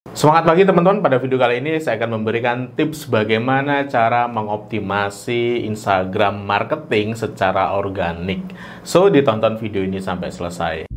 Semangat pagi teman-teman, pada video kali ini saya akan memberikan tips bagaimana cara mengoptimasi Instagram marketing secara organik. So, ditonton video ini sampai selesai.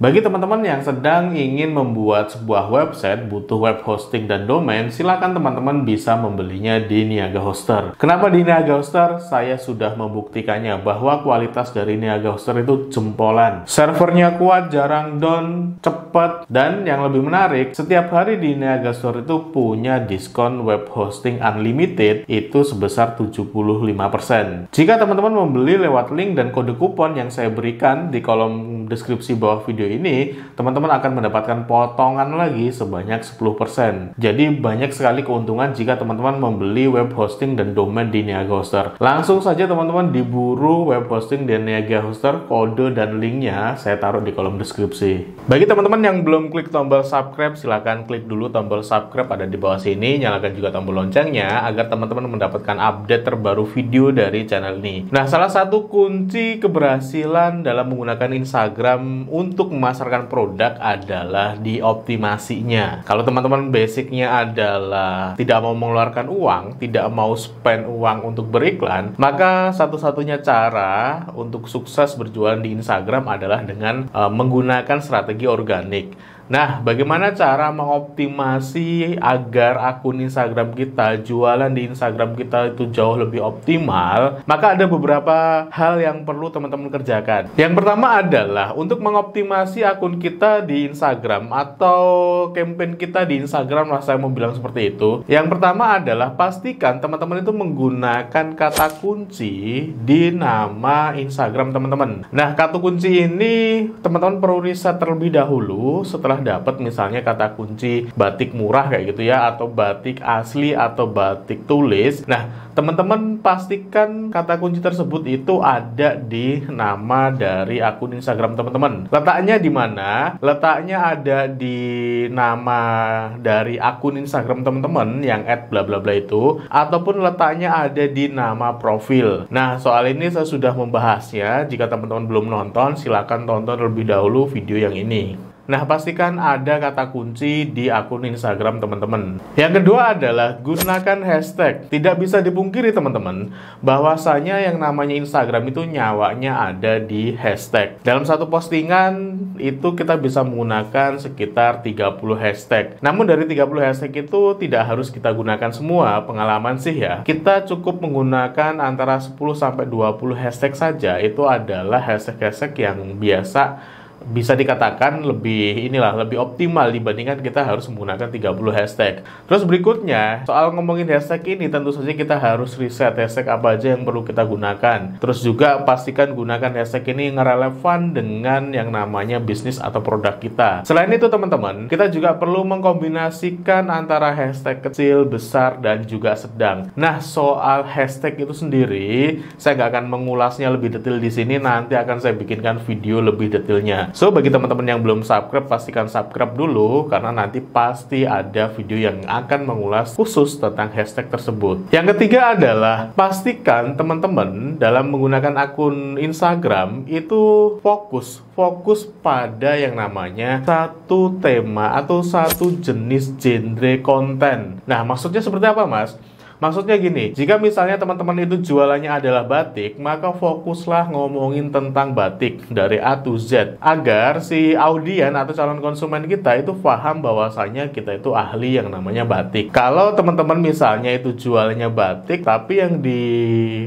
Bagi teman-teman yang sedang ingin membuat sebuah website, butuh web hosting dan domain, silakan teman-teman bisa membelinya di Niaga Hoster. Kenapa di Niaga Hoster? Saya sudah membuktikannya bahwa kualitas dari Niaga Hoster itu jempolan. Servernya kuat, jarang down, cepat, dan yang lebih menarik, setiap hari di Niaga Hoster itu punya diskon web hosting unlimited itu sebesar 75%. Jika teman-teman membeli lewat link dan kode kupon yang saya berikan di kolom deskripsi bawah video ini, teman-teman akan mendapatkan potongan lagi sebanyak 10%. Jadi banyak sekali keuntungan jika teman-teman membeli web hosting dan domain di Niaga Hoster. Langsung saja teman-teman diburu web hosting di Niaga Hoster, kode dan linknya saya taruh di kolom deskripsi. Bagi teman-teman yang belum klik tombol subscribe, silahkan klik dulu tombol subscribe ada di bawah sini, nyalakan juga tombol loncengnya agar teman-teman mendapatkan update terbaru video dari channel ini. Nah, salah satu kunci keberhasilan dalam menggunakan Instagram untuk memasarkan produk adalah di optimasinya. Kalau teman-teman basicnya adalah tidak mau mengeluarkan uang, tidak mau spend uang untuk beriklan, maka satu-satunya cara untuk sukses berjualan di Instagram adalah dengan menggunakan strategi organik. Nah, bagaimana cara mengoptimasi agar akun Instagram kita, jualan di Instagram kita itu jauh lebih optimal? Maka ada beberapa hal yang perlu teman-teman kerjakan. Yang pertama adalah untuk mengoptimasi akun kita di Instagram atau campaign kita di Instagram, lah saya mau bilang seperti itu. Yang pertama adalah pastikan teman-teman itu menggunakan kata kunci di nama Instagram teman-teman. Nah, kata kunci ini teman-teman perlu riset terlebih dahulu setelah dapat misalnya kata kunci batik murah kayak gitu ya, atau batik asli atau batik tulis. Nah, teman-teman pastikan kata kunci tersebut itu ada di nama dari akun Instagram teman-teman. Letaknya di mana? Letaknya ada di nama dari akun Instagram teman-teman yang @blablabla itu, ataupun letaknya ada di nama profil. Nah, soal ini saya sudah membahasnya. Jika teman-teman belum nonton, silakan tonton terlebih dahulu video yang ini. Nah, pastikan ada kata kunci di akun Instagram teman-teman. Yang kedua adalah gunakan hashtag. Tidak bisa dipungkiri teman-teman, bahwasanya yang namanya Instagram itu nyawanya ada di hashtag. Dalam satu postingan itu kita bisa menggunakan sekitar 30 hashtag. Namun dari 30 hashtag itu tidak harus kita gunakan semua. Pengalaman sih ya, kita cukup menggunakan antara 10-20 hashtag saja. Itu adalah hashtag-hashtag yang biasa bisa dikatakan lebih optimal dibandingkan kita harus menggunakan 30 hashtag. Terus berikutnya, soal ngomongin hashtag ini tentu saja kita harus riset hashtag apa aja yang perlu kita gunakan. Terus juga pastikan gunakan hashtag ini yang relevan dengan yang namanya bisnis atau produk kita. Selain itu teman-teman, kita juga perlu mengkombinasikan antara hashtag kecil, besar, dan juga sedang. Nah, soal hashtag itu sendiri, saya nggak akan mengulasnya lebih detail di sini, nanti akan saya bikinkan video lebih detailnya. So, bagi teman-teman yang belum subscribe, pastikan subscribe dulu, karena nanti pasti ada video yang akan mengulas khusus tentang hashtag tersebut. Yang ketiga adalah pastikan teman-teman dalam menggunakan akun Instagram itu fokus pada yang namanya satu tema atau satu jenis genre konten. Nah, maksudnya seperti apa, Mas? Maksudnya gini, jika misalnya teman-teman itu jualannya adalah batik, maka fokuslah ngomongin tentang batik dari A to Z, agar si audien atau calon konsumen kita itu paham bahwasanya kita itu ahli yang namanya batik. Kalau teman-teman misalnya itu jualannya batik, tapi yang di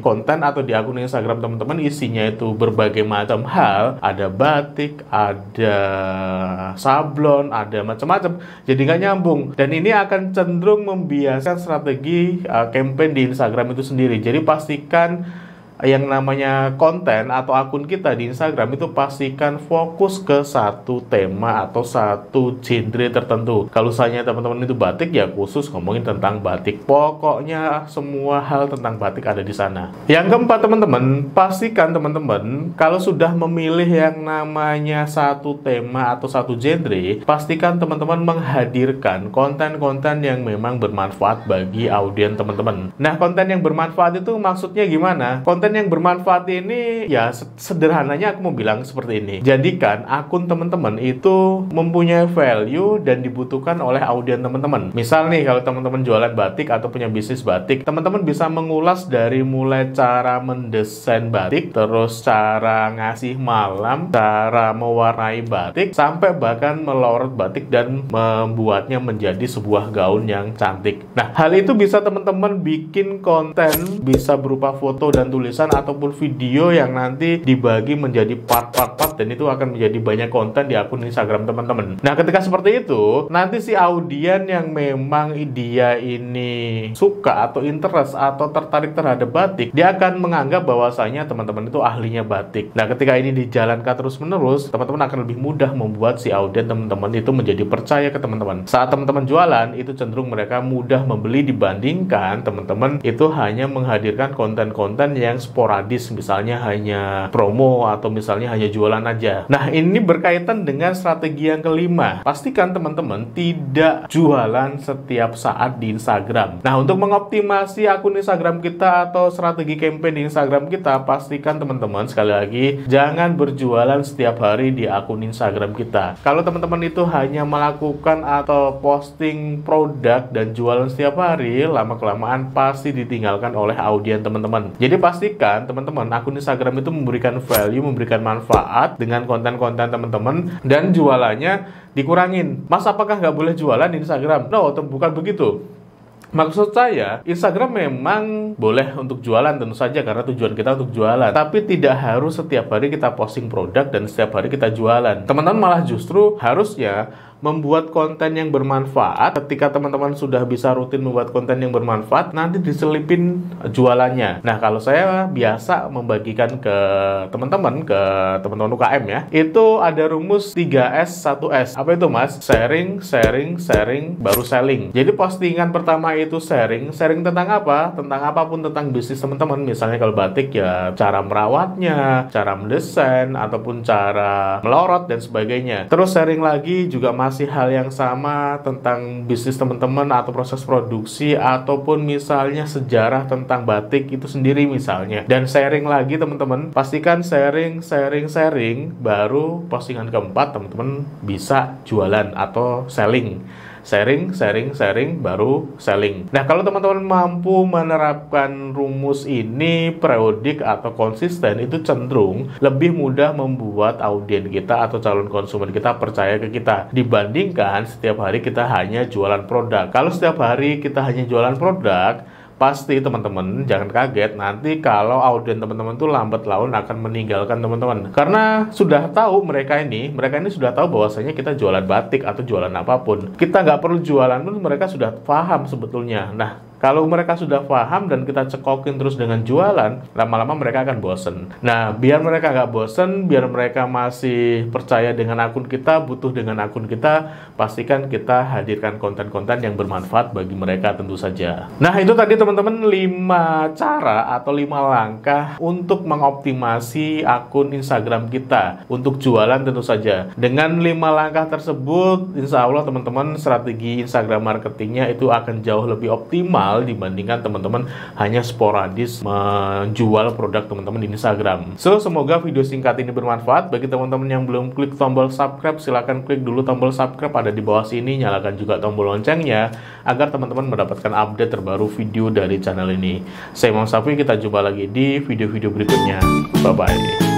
konten atau di akun Instagram teman-teman isinya itu berbagai macam hal, ada batik, ada sablon, ada macam-macam, jadi nggak nyambung. Dan ini akan cenderung membiaskan strategi campaign di Instagram itu sendiri. Jadi pastikan yang namanya konten atau akun kita di Instagram itu pastikan fokus ke satu tema atau satu genre tertentu. Kalau misalnya teman-teman itu batik, ya khusus ngomongin tentang batik. Pokoknya semua hal tentang batik ada di sana. Yang keempat teman-teman, pastikan teman-teman kalau sudah memilih yang namanya satu tema atau satu genre, pastikan teman-teman menghadirkan konten-konten yang memang bermanfaat bagi audiens teman-teman. Nah, konten yang bermanfaat itu maksudnya gimana? Konten Konten yang bermanfaat ini ya sederhananya aku mau bilang seperti ini. Jadikan akun teman-teman itu mempunyai value dan dibutuhkan oleh audiens teman-teman. Misal nih, kalau teman-teman jualan batik atau punya bisnis batik, teman-teman bisa mengulas dari mulai cara mendesain batik, terus cara ngasih malam, cara mewarnai batik, sampai bahkan melorot batik dan membuatnya menjadi sebuah gaun yang cantik. Nah, hal itu bisa teman-teman bikin konten, bisa berupa foto dan tulisan ataupun video yang nanti dibagi menjadi part-part dan itu akan menjadi banyak konten di akun Instagram teman-teman. Nah, ketika seperti itu, nanti si audien yang memang dia ini suka atau interest atau tertarik terhadap batik, dia akan menganggap bahwasanya teman-teman itu ahlinya batik. Nah, ketika ini dijalankan terus-menerus, teman-teman akan lebih mudah membuat si audien teman-teman itu menjadi percaya ke teman-teman. Saat teman-teman jualan, itu cenderung mereka mudah membeli dibandingkan teman-teman itu hanya menghadirkan konten-konten yang sporadis, misalnya hanya promo atau misalnya hanya jualan aja. Nah, ini berkaitan dengan strategi yang kelima. Pastikan teman-teman tidak jualan setiap saat di Instagram. Nah, untuk mengoptimasi akun Instagram kita atau strategi campaign di Instagram kita, pastikan teman-teman sekali lagi jangan berjualan setiap hari di akun Instagram kita. Kalau teman-teman itu hanya melakukan atau posting produk dan jualan setiap hari, lama-kelamaan pasti ditinggalkan oleh audiens teman-teman. Jadi pastikan teman-teman akun Instagram itu memberikan value, memberikan manfaat dengan konten-konten teman-teman, dan jualannya dikurangin. Mas, apakah nggak boleh jualan di Instagram? No, bukan begitu. Maksud saya, Instagram memang boleh untuk jualan tentu saja karena tujuan kita untuk jualan. Tapi tidak harus setiap hari kita posting produk dan setiap hari kita jualan. Teman-teman malah justru harusnya membuat konten yang bermanfaat. Ketika teman-teman sudah bisa rutin membuat konten yang bermanfaat, nanti diselipin jualannya. Nah, kalau saya biasa membagikan ke teman-teman UKM ya, itu ada rumus 3S 1S. Apa itu, Mas? Sharing, sharing, sharing, baru selling. Jadi postingan pertama itu sharing tentang apa? Tentang apapun tentang bisnis teman-teman. Misalnya kalau batik ya cara merawatnya, cara mendesain, ataupun cara melorot dan sebagainya. Terus sharing lagi juga masih hal yang sama tentang bisnis teman-teman atau proses produksi ataupun misalnya sejarah tentang batik itu sendiri misalnya. Dan sharing lagi teman-teman, pastikan sharing baru postingan keempat teman-teman bisa jualan atau selling. Sharing, baru selling. Nah, kalau teman-teman mampu menerapkan rumus ini periodik atau konsisten, itu cenderung lebih mudah membuat audiens kita atau calon konsumen kita percaya ke kita dibandingkan setiap hari kita hanya jualan produk. Kalau setiap hari kita hanya jualan produk, pasti teman-teman jangan kaget nanti kalau audiens teman-teman tuh lambat laun akan meninggalkan teman-teman, karena sudah tahu mereka ini sudah tahu bahwasanya kita jualan batik atau jualan apapun. Kita nggak perlu jualan pun mereka sudah paham sebetulnya. Nah, kalau mereka sudah paham dan kita cekokin terus dengan jualan, lama-lama mereka akan bosen. Nah, biar mereka nggak bosen, biar mereka masih percaya dengan akun kita, butuh dengan akun kita, pastikan kita hadirkan konten-konten yang bermanfaat bagi mereka tentu saja. Nah, itu tadi teman-teman 5 cara atau 5 langkah untuk mengoptimasi akun Instagram kita untuk jualan tentu saja. Dengan 5 langkah tersebut, insya Allah teman-teman strategi Instagram marketingnya itu akan jauh lebih optimal dibandingkan teman-teman hanya sporadis menjual produk teman-teman di Instagram. So, semoga video singkat ini bermanfaat. Bagi teman-teman yang belum klik tombol subscribe, silahkan klik dulu tombol subscribe ada di bawah sini, nyalakan juga tombol loncengnya agar teman-teman mendapatkan update terbaru video dari channel ini. Saya Imam Safi, kita jumpa lagi di video-video berikutnya. Bye-bye.